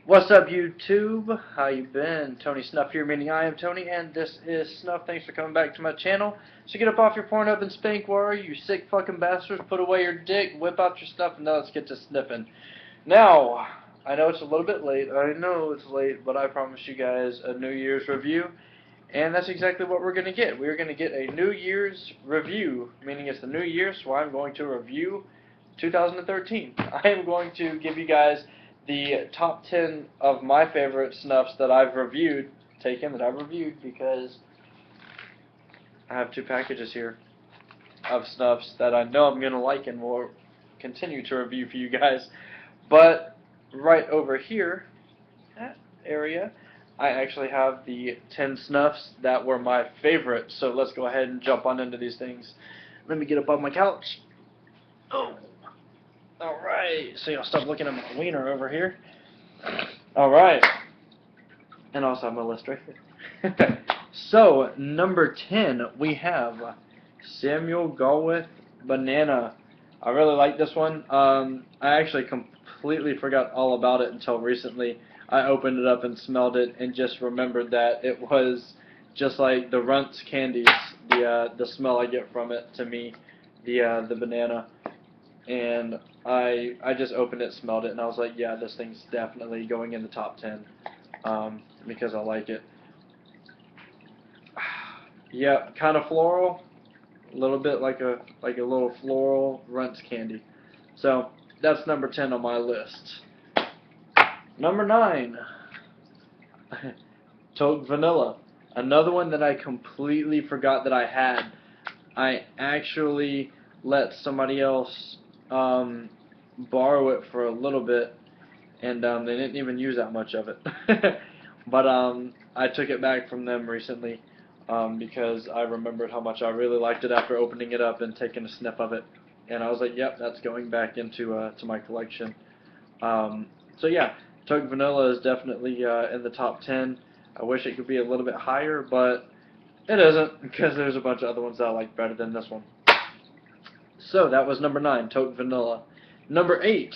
What's up, YouTube? How you been? Tony Snuff here, meaning I am Tony, and this is Snuff. Thanks for coming back to my channel. So get up off your Pornhub and spank war, you sick fucking bastards. Put away your dick, whip out your stuff, and now let's get to sniffing. Now, I know it's a little bit late. I know it's late, but I promise you guys a New Year's review. And that's exactly what we're going to get. We're going to get a New Year's review, meaning it's the new year, so I'm going to review 2013. I am going to give you guys the top 10 of my favorite snuffs that I've reviewed, because I have two packages here of snuffs that I know I'm going to like and will continue to review for you guys. But right over here, that area, I actually have the 10 snuffs that were my favorite. So let's go ahead and jump on into these things. Let me get up on my couch. Oh. Alright, so y'all stop looking at my wiener over here. Alright. And also I have my list right here. So, number 10, we have Samuel Galwith Banana. I really like this one. I actually completely forgot all about it until recently. I opened it up and smelled it and just remembered that it was just like the Runts candies, the smell I get from it to me, the banana. And I just opened it, smelled it, and I was like, yeah, this thing's definitely going in the top 10 because I like it. Yeah, kind of floral, a little bit like a little floral Runts candy. So that's number 10 on my list. Number 9, Toke Vanilla. Another one that I completely forgot that I had. I actually let somebody else borrow it for a little bit, and they didn't even use that much of it. But I took it back from them recently because I remembered how much I really liked it after opening it up and taking a sniff of it, and I was like, yep, that's going back into to my collection. So yeah, Toke Vanilla is definitely in the top 10. I wish it could be a little bit higher, but it isn't, because there's a bunch of other ones that I like better than this one. So that was number 9, Toke Vanilla. Number 8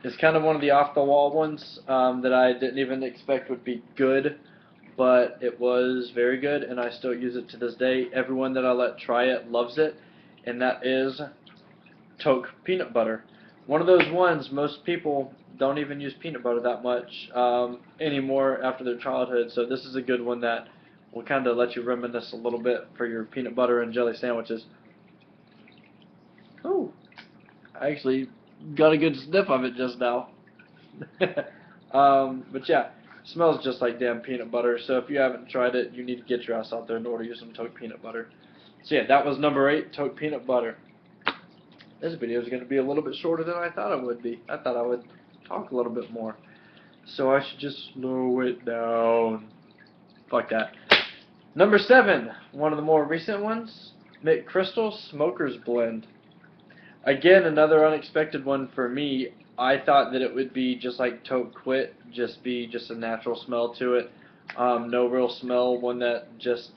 is kind of one of the off-the-wall ones that I didn't even expect would be good, but it was very good, and I still use it to this day. Everyone that I let try it loves it, and that is Toke Peanut Butter. One of those ones, most people don't even use peanut butter that much anymore after their childhood, so this is a good one that will kind of let you reminisce a little bit for your peanut butter and jelly sandwiches. Oh, I actually got a good sniff of it just now. But yeah, smells just like damn peanut butter, so if you haven't tried it, you need to get your ass out there and order you some Toke Peanut Butter. So yeah, that was number 8, Toke Peanut Butter. This video is going to be a little bit shorter than I thought it would be. I thought I would talk a little bit more. So I should just slow it down. Fuck that. Number 7, one of the more recent ones, McCrystal Smoker's Blend. Again, another unexpected one for me. I thought that it would be just like Toke Quit, just a natural smell to it. No real smell, one that just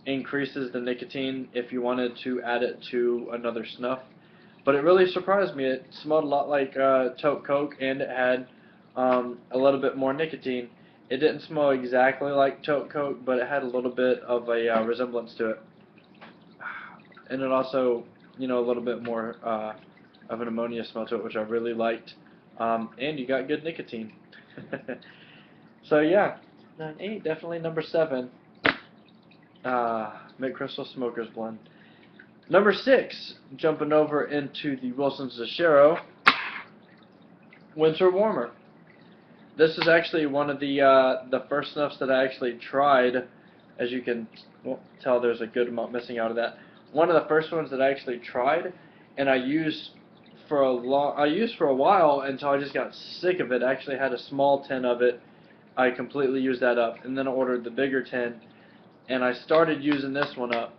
increases the nicotine if you wanted to add it to another snuff. But it really surprised me. It smelled a lot like Toke Coke, and it had a little bit more nicotine. It didn't smell exactly like Toke Coke, but it had a little bit of a resemblance to it. And it also, you know, a little bit more of an ammonia smell to it, which I really liked. And you got good nicotine. So yeah, 8, definitely number 7. McCrystal Smoker's Blend. Number 6, jumping over into the Wilson's Zashero Winter Warmer. This is actually one of the first snuffs that I actually tried. As you can tell, there's a good amount missing out of that. One of the first ones that I actually tried, and I used for a while until I just got sick of it. I actually had a small tin of it. I completely used that up, and then I ordered the bigger tin, and I started using this one up,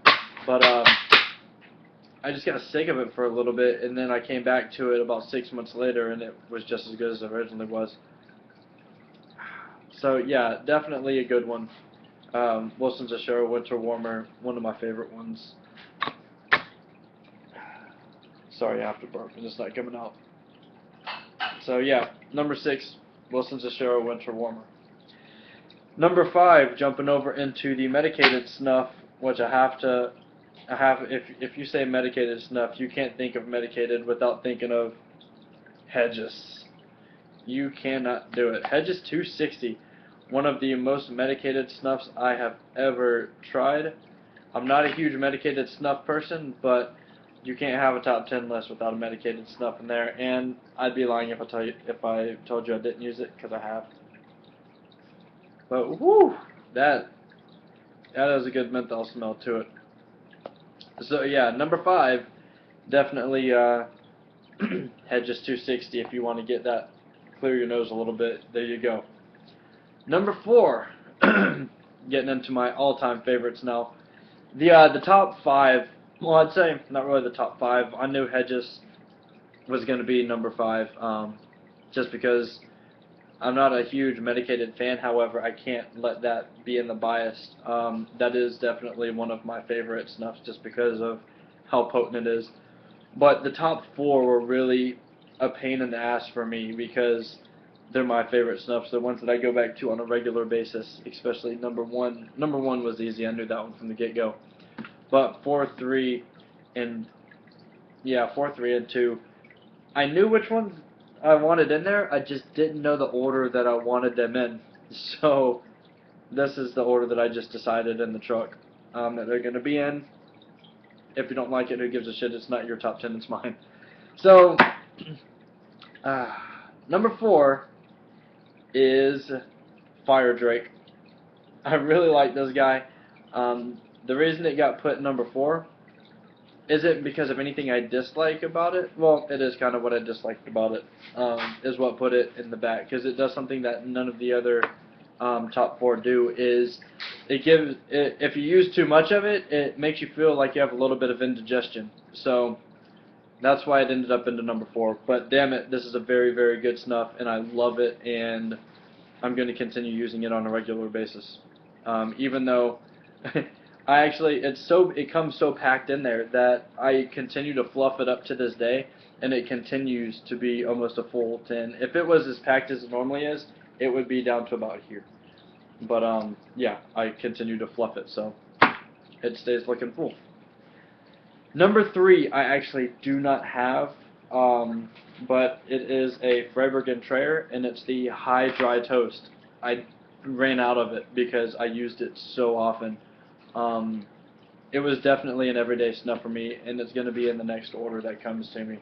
but I just got sick of it for a little bit, and then I came back to it about 6 months later, and it was just as good as it originally was. So yeah, definitely a good one. Wilson's Zashero Winter Warmer, one of my favorite ones. Sorry, I have to burp and it's not coming out. So yeah, number 6, Wilson's a Zero Winter Warmer. Number 5, jumping over into the medicated snuff, which if you say medicated snuff, you can't think of medicated without thinking of Hedges. You cannot do it. Hedges 260, one of the most medicated snuffs I have ever tried. I'm not a huge medicated snuff person, but you can't have a top 10 list without a medicated snuff in there, and I'd be lying if I told you I didn't use it, because I have. But whoo, that has a good menthol smell to it. So yeah, number 5, definitely Hedges 260 if you want to get that, clear your nose a little bit. There you go. Number 4, getting into my all-time favorites now. The top 5. Well, I'd say not really the top 5. I knew Hedges was going to be number 5, just because I'm not a huge medicated fan. However, I can't let that be in the bias. That is definitely one of my favorite snuffs, just because of how potent it is. But the top 4 were really a pain in the ass for me, because they're my favorite snuffs. They're ones that I go back to on a regular basis. Especially number 1. Number 1 was easy. I knew that one from the get-go. But 4, 3, and 2. I knew which ones I wanted in there. I just didn't know the order that I wanted them in. So this is the order that I just decided in the truck that they're going to be in. If you don't like it, who gives a shit? It's not your top 10, it's mine. So number 4 is Fire Drake. I really like this guy. The reason it got put number 4 isn't because of anything I dislike about it. Well, it is kind of what I disliked about it, is what put it in the back, because it does something that none of the other top 4 do. Is if you use too much of it, it makes you feel like you have a little bit of indigestion. So that's why it ended up into number 4. But damn it, this is a very, very good snuff, and I love it, and I'm going to continue using it on a regular basis. Even though it comes so packed in there that I continue to fluff it up to this day, and it continues to be almost a full 10. If it was as packed as it normally is, it would be down to about here. But yeah, I continue to fluff it, so it stays looking full. Number 3, I actually do not have, but it is a Freiburg Trayer, and it's the High Dry Toast. I ran out of it because I used it so often. It was definitely an everyday snuff for me, and it's going to be in the next order that comes to me.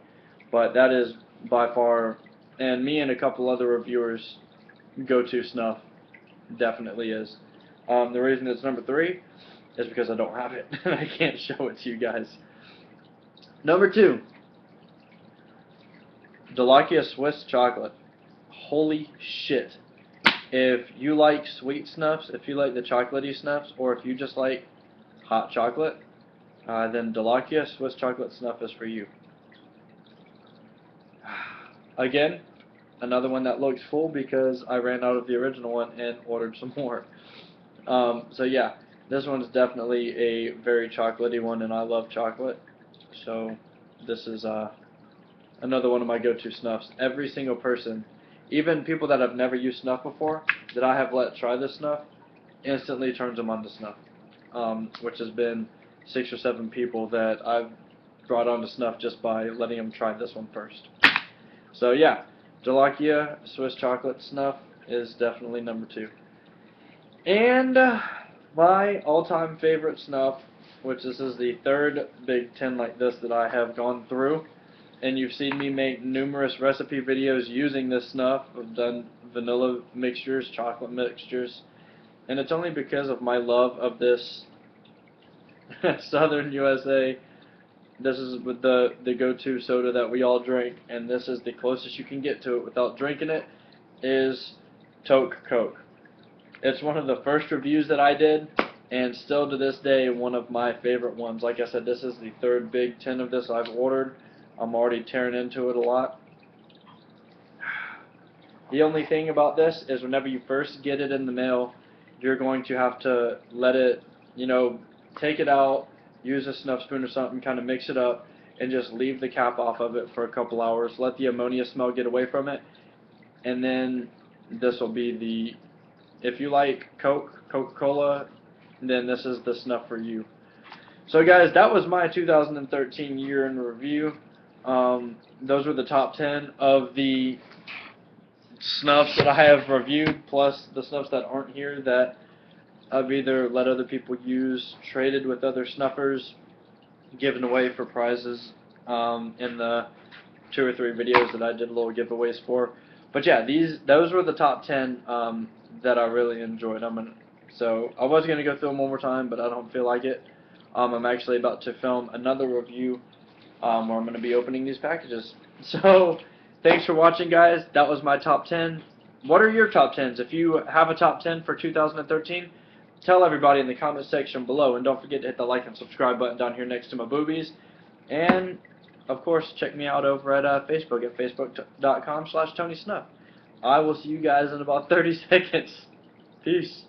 But that is by far, and me and a couple other reviewers' go-to snuff, definitely is. The reason it's number 3 is because I don't have it, and I can't show it to you guys. Number 2, Delakia Swiss Chocolate. Holy shit. If you like sweet snuffs, if you like the chocolatey snuffs, or if you just like hot chocolate, then Delakia Swiss Chocolate Snuff is for you. Again, another one that looks full because I ran out of the original one and ordered some more. So yeah, this one's definitely a very chocolatey one, and I love chocolate. So this is another one of my go-to snuffs. Every single person, even people that have never used snuff before, that I have let try this snuff, instantly turns them on to snuff. Which has been 6 or 7 people that I've brought on to snuff just by letting them try this one first. So yeah, Delakia Swiss Chocolate Snuff is definitely number 2. And my all-time favorite snuff, which this is the 3rd Big 10 like this that I have gone through, and you've seen me make numerous recipe videos using this snuff. I've done vanilla mixtures, chocolate mixtures, and it's only because of my love of this Southern USA. This is the go-to soda that we all drink, and this is the closest you can get to it without drinking it, is Toke Coke. It's one of the first reviews that I did, and still to this day one of my favorite ones. Like I said, this is the 3rd Big 10 of this I've ordered. I'm already tearing into it a lot. The only thing about this is whenever you first get it in the mail, you're going to have to let it, take it out, use a snuff spoon or something, kind of mix it up, and just leave the cap off of it for a couple hours. Let the ammonia smell get away from it, and then this will be the, if you like Coca-Cola, then this is the snuff for you. So guys, that was my 2013 year in review. Those were the top 10 of the snuffs that I have reviewed, plus the snuffs that aren't here that I've either let other people use, traded with other snuffers, given away for prizes in the 2 or 3 videos that I did little giveaways for. But yeah, those were the top 10 that I really enjoyed. So I was going to go through them one more time, but I don't feel like it. I'm actually about to film another review where I'm going to be opening these packages. So thanks for watching, guys. That was my top 10. What are your top 10s? If you have a top 10 for 2013, tell everybody in the comment section below. And don't forget to hit the like and subscribe button down here next to my boobies. And of course, check me out over at Facebook at facebook.com/TonySnuff. I will see you guys in about 30 seconds. Peace.